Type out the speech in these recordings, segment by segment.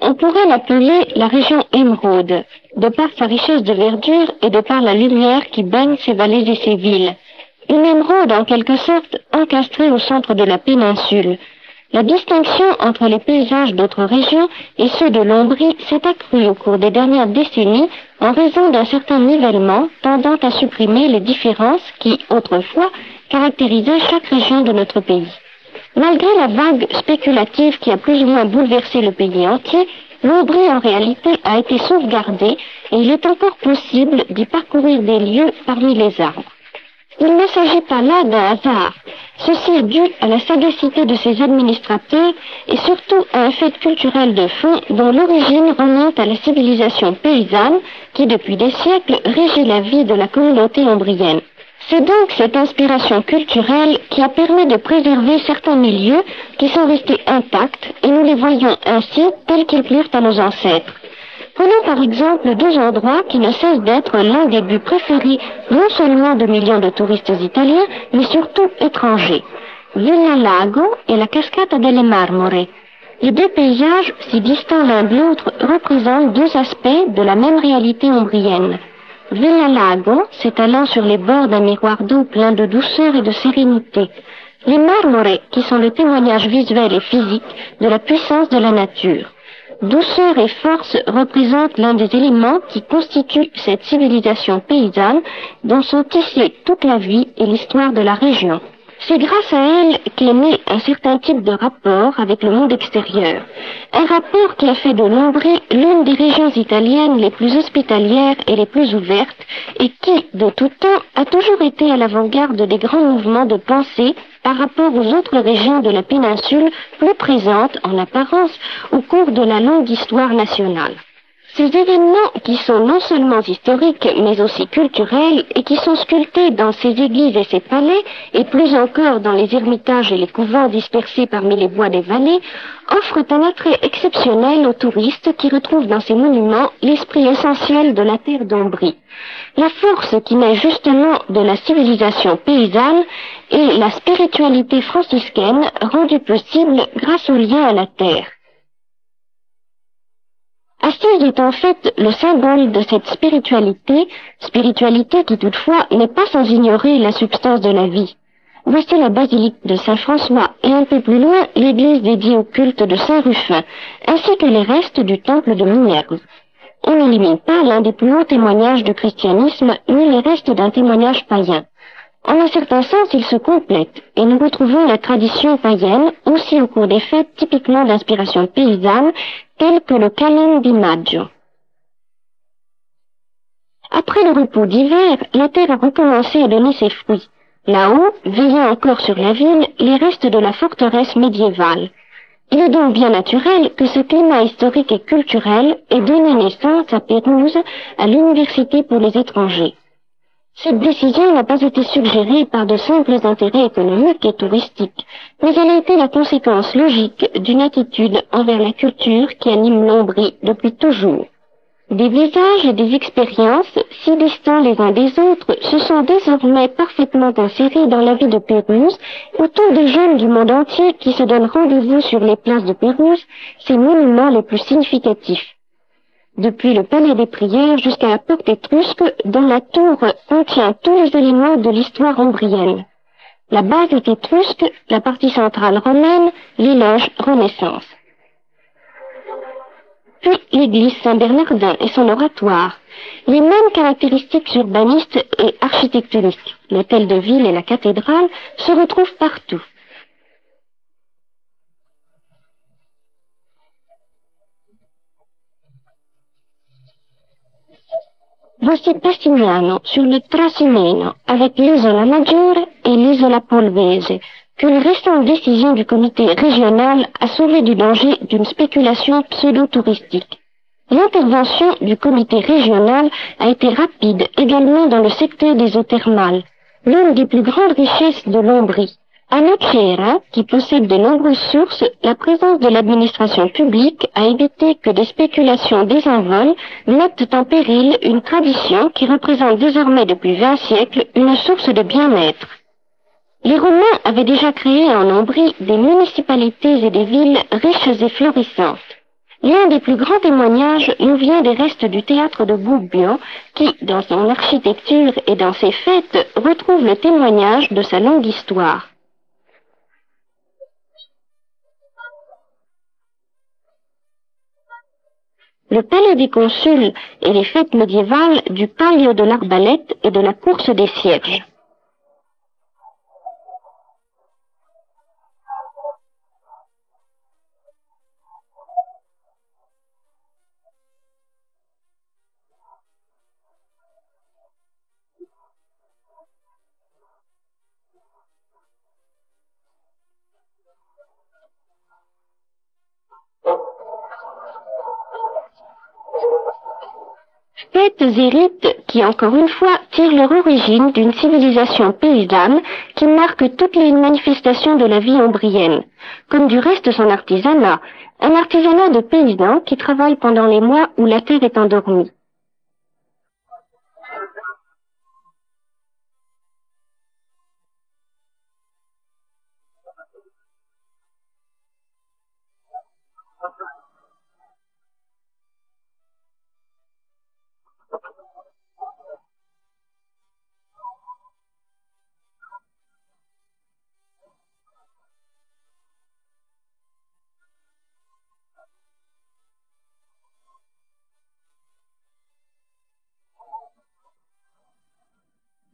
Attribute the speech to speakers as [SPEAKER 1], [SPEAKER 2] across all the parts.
[SPEAKER 1] On pourrait l'appeler la région émeraude, de par sa richesse de verdure et de par la lumière qui baigne ses vallées et ses villes. Une émeraude en quelque sorte encastrée au centre de la péninsule. La distinction entre les paysages d'autres régions et ceux de l'Ombrie s'est accrue au cours des dernières décennies en raison d'un certain nivellement tendant à supprimer les différences qui, autrefois, caractérisaient chaque région de notre pays. Malgré la vague spéculative qui a plus ou moins bouleversé le pays entier, l'Ombrie en réalité a été sauvegardée et il est encore possible d'y parcourir des lieux parmi les arbres. Il ne s'agit pas là d'un hasard. Ceci est dû à la sagacité de ses administrateurs et surtout à un fait culturel de fond dont l'origine remonte à la civilisation paysanne qui depuis des siècles régit la vie de la communauté ombrienne. C'est donc cette inspiration culturelle qui a permis de préserver certains milieux qui sont restés intacts et nous les voyons ainsi tels qu'ils plurent à nos ancêtres. Prenons par exemple deux endroits qui ne cessent d'être l'un des buts préférés non seulement de millions de touristes italiens, mais surtout étrangers. Villa Lago et la Cascata delle Marmore. Les deux paysages, si distants l'un de l'autre, représentent deux aspects de la même réalité ombrienne. Villa Lago, s'étalant sur les bords d'un miroir d'eau plein de douceur et de sérénité. Les Marmore, qui sont le témoignage visuel et physique de la puissance de la nature. Douceur et force représentent l'un des éléments qui constituent cette civilisation paysanne dont sont tissées toute la vie et l'histoire de la région. C'est grâce à elle qu'est né un certain type de rapport avec le monde extérieur. Un rapport qui a fait de l'Ombrie l'une des régions italiennes les plus hospitalières et les plus ouvertes et qui, de tout temps, a toujours été à l'avant-garde des grands mouvements de pensée par rapport aux autres régions de la péninsule plus présentes, en apparence, au cours de la longue histoire nationale. Ces événements qui sont non seulement historiques, mais aussi culturels, et qui sont sculptés dans ces églises et ces palais, et plus encore dans les ermitages et les couvents dispersés parmi les bois des vallées, offrent un attrait exceptionnel aux touristes qui retrouvent dans ces monuments l'esprit essentiel de la terre d'Ombrie. La force qui naît justement de la civilisation paysanne et la spiritualité franciscaine rendue possible grâce au lien à la terre. Assise est en fait le symbole de cette spiritualité qui toutefois n'est pas sans ignorer la substance de la vie. Voici la basilique de Saint-François et un peu plus loin l'église dédiée au culte de Saint-Rufin, ainsi que les restes du temple de Minerve. On n'élimine pas l'un des plus hauts témoignages du christianisme ni les restes d'un témoignage païen. En un certain sens, ils se complètent, et nous retrouvons la tradition païenne aussi au cours des fêtes typiquement d'inspiration paysanne, telles que le Carême di Maggio. Après le repos d'hiver, la terre a recommencé à donner ses fruits. Là-haut, veillant encore sur la ville, les restes de la forteresse médiévale. Il est donc bien naturel que ce climat historique et culturel ait donné naissance à Pérouse, à l'université pour les étrangers. Cette décision n'a pas été suggérée par de simples intérêts économiques et touristiques, mais elle a été la conséquence logique d'une attitude envers la culture qui anime l'Ombrie depuis toujours. Des visages et des expériences, si distants les uns des autres, se sont désormais parfaitement insérés dans la vie de Pérouse, autour des jeunes du monde entier qui se donnent rendez-vous sur les places de Pérouse, ces monuments les plus significatifs. Depuis le palais des prières jusqu'à la porte étrusque, dont la tour contient tous les éléments de l'histoire ombrienne. La base est étrusque, la partie centrale romaine, les loges Renaissance. Puis l'église Saint-Bernardin et son oratoire. Les mêmes caractéristiques urbanistes et architectoniques, l'hôtel de ville et la cathédrale, se retrouvent partout. Voici Passignano sur le Trasimeno avec l'Isola Maggiore et l'Isola Polvese, qu'une récente décision du comité régional a sauvé du danger d'une spéculation pseudo-touristique. L'intervention du comité régional a été rapide également dans le secteur des eaux thermales, l'une des plus grandes richesses de l'Ombrie. À Nocera, qui possède de nombreuses sources, la présence de l'administration publique a évité que des spéculations désenvolent mettent en péril une tradition qui représente désormais depuis 20 siècles une source de bien-être. Les Romains avaient déjà créé en Ombrie des municipalités et des villes riches et florissantes. L'un des plus grands témoignages nous vient des restes du théâtre de Bobbio, qui, dans son architecture et dans ses fêtes, retrouve le témoignage de sa longue histoire. Le palais des consuls et les fêtes médiévales du Palio de l'Arbalète et de la course des cierges. Fêtes et rites qui, encore une fois, tirent leur origine d'une civilisation paysanne qui marque toutes les manifestations de la vie ombrienne, comme du reste son artisanat, un artisanat de paysans qui travaillent pendant les mois où la terre est endormie.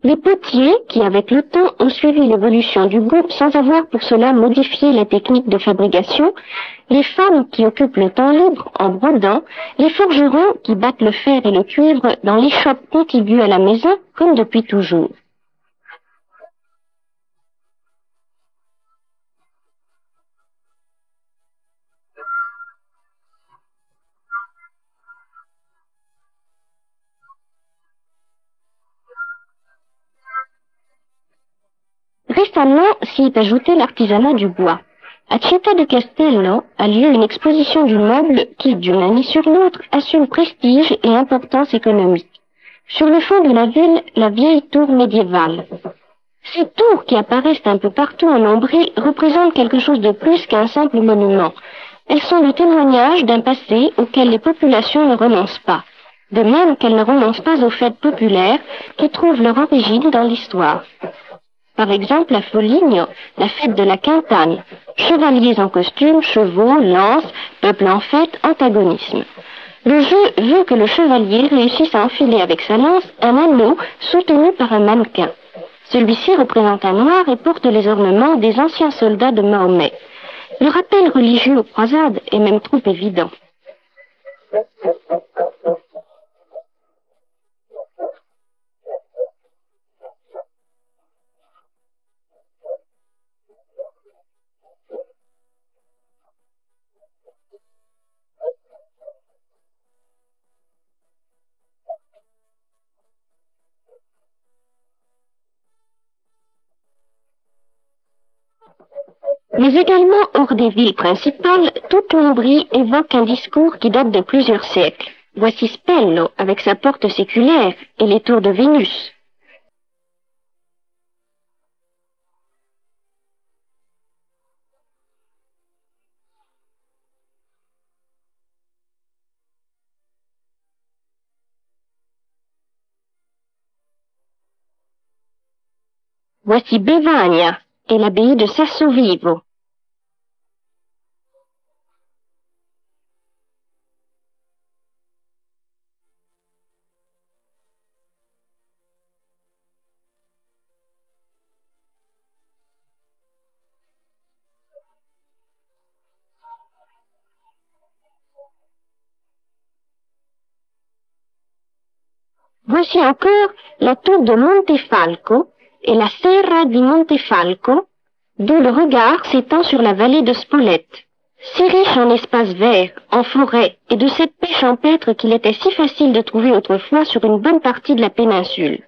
[SPEAKER 1] Les potiers, qui avec le temps ont suivi l'évolution du goût sans avoir pour cela modifié la technique de fabrication, les femmes qui occupent le temps libre en brodant, les forgerons qui battent le fer et le cuivre dans l'échoppe contiguë à la maison comme depuis toujours. Récemment s'y est ajouté l'artisanat du bois. À Città de Castello a lieu une exposition du meuble qui, d'une année sur l'autre, assume prestige et importance économique. Sur le fond de la ville, la vieille tour médiévale. Ces tours qui apparaissent un peu partout en nombril représentent quelque chose de plus qu'un simple monument. Elles sont le témoignage d'un passé auquel les populations ne renoncent pas. De même qu'elles ne renoncent pas aux fêtes populaires qui trouvent leur origine dans l'histoire. Par exemple, à Foligno, la fête de la Quintane. Chevaliers en costume, chevaux, lances, peuple en fête, antagonisme. Le jeu veut que le chevalier réussisse à enfiler avec sa lance un anneau soutenu par un mannequin. Celui-ci représente un noir et porte les ornements des anciens soldats de Mahomet. Le rappel religieux aux croisades est même trop évident. Mais également hors des villes principales, toute l'Ombrie évoque un discours qui date de plusieurs siècles. Voici Spello avec sa porte séculaire et les tours de Vénus. Voici Bevagna et l'abbaye de Sassovivo. Voici encore la tour de Montefalco et la Serra di Montefalco, d'où le regard s'étend sur la vallée de Spolète. Si riche en espaces verts, en forêts et de cette paix champêtre qu'il était si facile de trouver autrefois sur une bonne partie de la péninsule.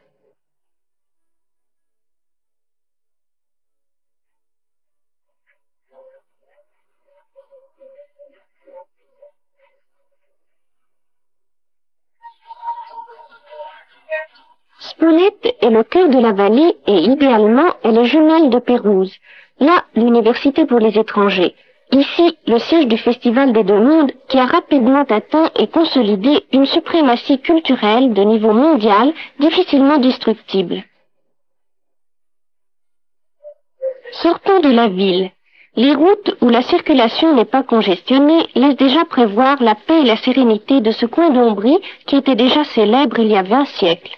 [SPEAKER 1] Spolète est le cœur de la vallée et idéalement elle est jumelle de Pérouse. Là, l'université pour les étrangers. Ici, le siège du Festival des Deux Mondes qui a rapidement atteint et consolidé une suprématie culturelle de niveau mondial difficilement destructible. Sortons de la ville. Les routes où la circulation n'est pas congestionnée laissent déjà prévoir la paix et la sérénité de ce coin d'Ombrie qui était déjà célèbre il y a 20 siècles.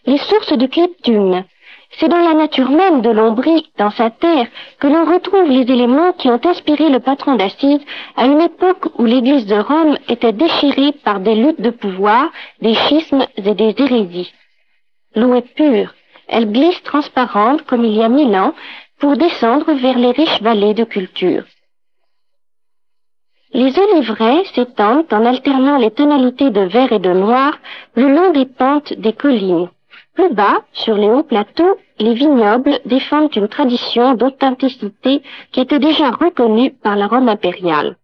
[SPEAKER 1] Les sources de Cliptune. C'est dans la nature même de l'Ombrie, dans sa terre, que l'on retrouve les éléments qui ont inspiré le patron d'Assise à une époque où l'Église de Rome était déchirée par des luttes de pouvoir, des schismes et des hérésies. L'eau est pure, elle glisse transparente comme il y a 1000 ans, pour descendre vers les riches vallées de culture. Les oliveraies s'étendent en alternant les tonalités de vert et de noir le long des pentes des collines. Plus bas, sur les hauts plateaux, les vignobles défendent une tradition d'authenticité qui était déjà reconnue par la Rome impériale.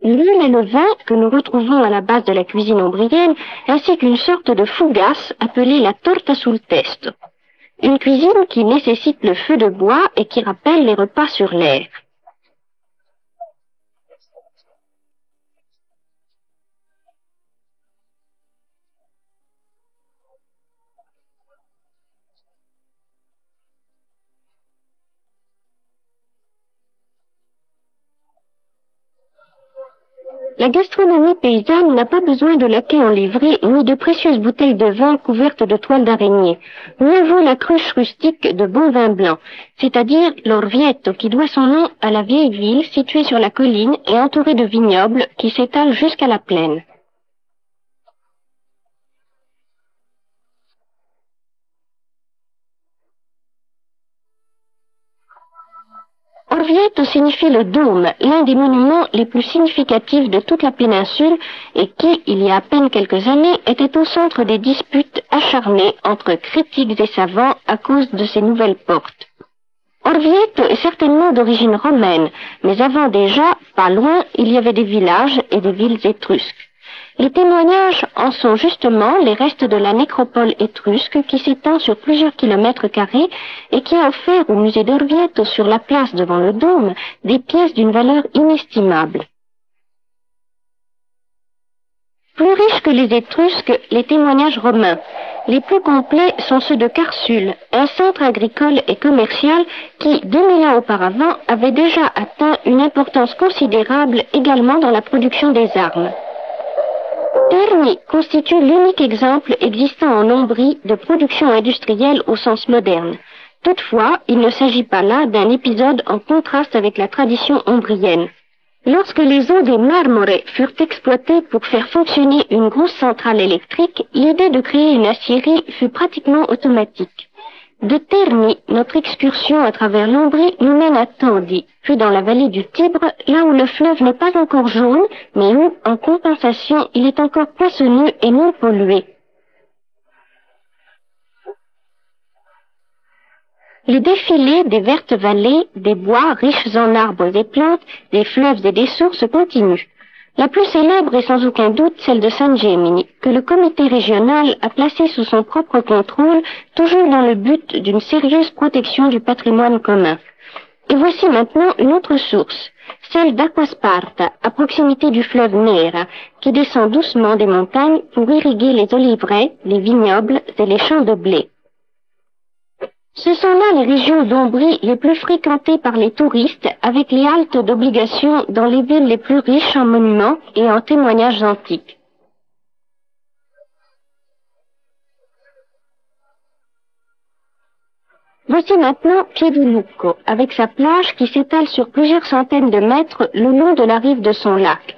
[SPEAKER 1] L'huile et le vin que nous retrouvons à la base de la cuisine ombrienne, ainsi qu'une sorte de fougasse appelée la torta sul testo. Une cuisine qui nécessite le feu de bois et qui rappelle les repas sur l'air. La gastronomie paysanne n'a pas besoin de laquais en livrée ni de précieuses bouteilles de vin couvertes de toiles d'araignée. Mieux vaut la cruche rustique de bon vin blanc, c'est-à-dire l'Orvieto qui doit son nom à la vieille ville située sur la colline et entourée de vignobles qui s'étalent jusqu'à la plaine. Orvieto signifie le dôme, l'un des monuments les plus significatifs de toute la péninsule et qui, il y a à peine quelques années, était au centre des disputes acharnées entre critiques et savants à cause de ses nouvelles portes. Orvieto est certainement d'origine romaine, mais avant déjà, pas loin, il y avait des villages et des villes étrusques. Les témoignages en sont justement les restes de la nécropole étrusque qui s'étend sur plusieurs kilomètres carrés et qui a offert au musée d'Orvieto sur la place devant le dôme des pièces d'une valeur inestimable. Plus riches que les Étrusques, les témoignages romains. Les plus complets sont ceux de Carsule, un centre agricole et commercial qui, 2000 ans auparavant, avait déjà atteint une importance considérable également dans la production des armes. Terni constitue l'unique exemple existant en Ombrie de production industrielle au sens moderne. Toutefois, il ne s'agit pas là d'un épisode en contraste avec la tradition ombrienne. Lorsque les eaux des Marmore furent exploitées pour faire fonctionner une grosse centrale électrique, l'idée de créer une aciérie fut pratiquement automatique. De Terni, notre excursion à travers l'Ombrie nous mène à Tandi, puis dans la vallée du Tibre, là où le fleuve n'est pas encore jaune, mais où, en compensation, il est encore poissonneux et non pollué. Les défilés des vertes vallées, des bois riches en arbres et plantes, des fleuves et des sources continuent. La plus célèbre est sans aucun doute celle de San Gemini, que le comité régional a placée sous son propre contrôle, toujours dans le but d'une sérieuse protection du patrimoine commun. Et voici maintenant une autre source, celle d'Acquasparta, à proximité du fleuve Nera, qui descend doucement des montagnes pour irriguer les oliveraies, les vignobles et les champs de blé. Ce sont là les régions d'Ombrie les plus fréquentées par les touristes, avec les haltes d'obligation dans les villes les plus riches en monuments et en témoignages antiques. Voici maintenant Piedilucco, avec sa plage qui s'étale sur plusieurs centaines de mètres le long de la rive de son lac.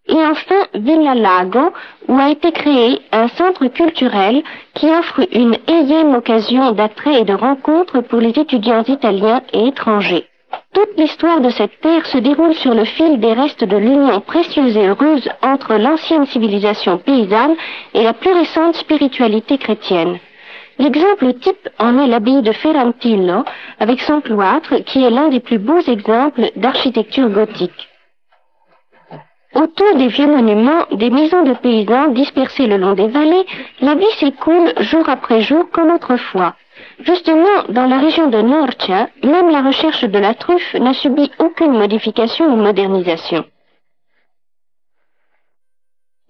[SPEAKER 1] Et enfin, Villa Lago, où a été créé un centre culturel qui offre une énième occasion d'attrait et de rencontre pour les étudiants italiens et étrangers. Toute l'histoire de cette terre se déroule sur le fil des restes de l'union précieuse et heureuse entre l'ancienne civilisation paysanne et la plus récente spiritualité chrétienne. L'exemple type en est l'abbaye de Ferrantillo, avec son cloître, qui est l'un des plus beaux exemples d'architecture gothique. Autour des vieux monuments, des maisons de paysans dispersées le long des vallées, la vie s'écoule jour après jour comme autrefois. Justement, dans la région de Norcia, même la recherche de la truffe n'a subi aucune modification ou modernisation.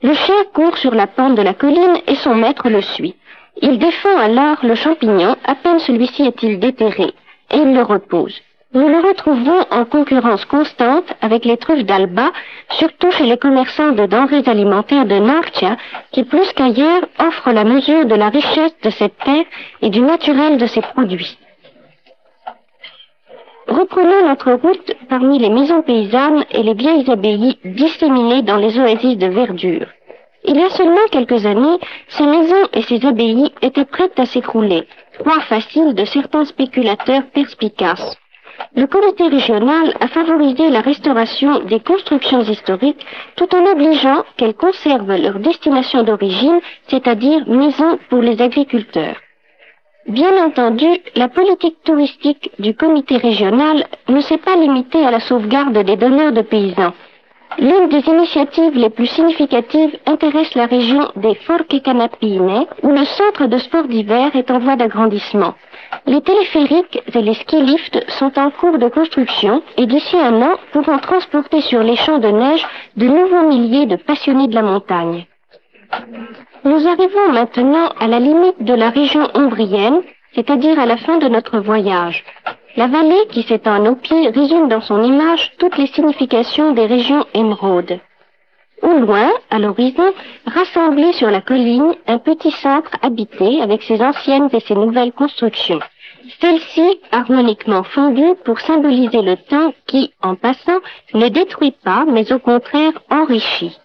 [SPEAKER 1] Le chien court sur la pente de la colline et son maître le suit. Il défend alors le champignon, à peine celui-ci est-il déterré, et il le repose. Nous le retrouvons en concurrence constante avec les truffes d'Alba, surtout chez les commerçants de denrées alimentaires de Norcia, qui plus qu'ailleurs offrent la mesure de la richesse de cette terre et du naturel de ses produits. Reprenons notre route parmi les maisons paysannes et les vieilles abbayes disséminées dans les oasis de verdure. Il y a seulement quelques années, ces maisons et ces abbayes étaient prêtes à s'écrouler, proie facile de certains spéculateurs perspicaces. Le comité régional a favorisé la restauration des constructions historiques tout en obligeant qu'elles conservent leur destination d'origine, c'est-à-dire maisons pour les agriculteurs. Bien entendu, la politique touristique du comité régional ne s'est pas limitée à la sauvegarde des demeures de paysans. L'une des initiatives les plus significatives intéresse la région des Forche Canapine, où le centre de sport d'hiver est en voie d'agrandissement. Les téléphériques et les ski-lifts sont en cours de construction et d'ici un an pourront transporter sur les champs de neige de nouveaux milliers de passionnés de la montagne. Nous arrivons maintenant à la limite de la région ombrienne, c'est-à-dire à la fin de notre voyage. La vallée qui s'étend à nos pieds résume dans son image toutes les significations des régions émeraudes. Au loin, à l'horizon, rassemblé sur la colline, un petit centre habité avec ses anciennes et ses nouvelles constructions. Celles-ci harmoniquement fondues pour symboliser le temps qui, en passant, ne détruit pas, mais au contraire enrichit.